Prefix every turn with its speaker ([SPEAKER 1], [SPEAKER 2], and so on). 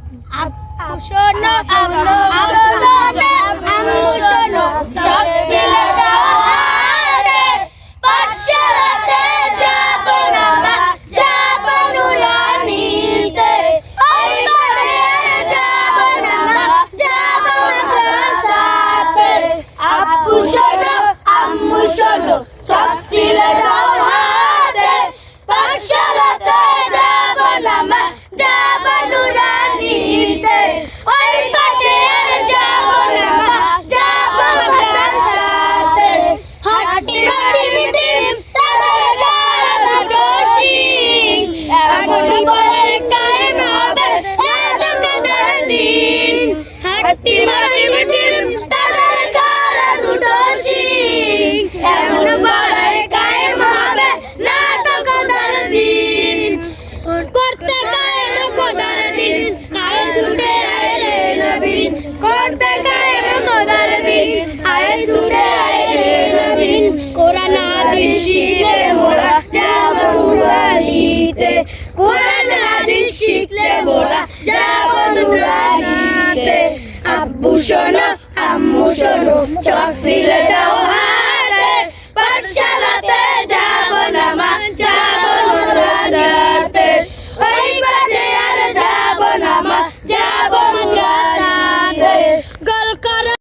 [SPEAKER 1] আপু শোনো আম্মু শোনো সব ছেলেরা হারে পাঠশালাতে যাব না মা যাব নুরানিতে ওই ঘরে যাব না মা যাব মাদ্রাসাতে আপু শোনো আম্মু শোনো সব ছেলেরা হারে পাঠশালাতে যাব না মা যাব নুরানিতে ওই ঘরে যাব না মা যাব মাদ্রাসাতে হাঁটি হাঁটি মিটিম তাদের গাড়া দোষিং এমন করে কায়েম হবে এত কদর দিন হাঁটি হাঁটি মিটিম তাদের গাড়া দোষিং এমন করে কায়েম হবে না তো কদর দিন করতে কায়েম কদর দিন আয় ছুটে আয় রে নবীন করতে কায়েম কদর দিন আয় ছুটে আয় রে নবীন কোরআন হাদিস শিখলে মোরা যাব নুরানিতে কোরআন হাদিস শিখলে মোরা যাব নুরানিতে আব্বু শোনো আম্মু শোনো সব ছেলেটাও হারে পাঠশালাতে যাব না মা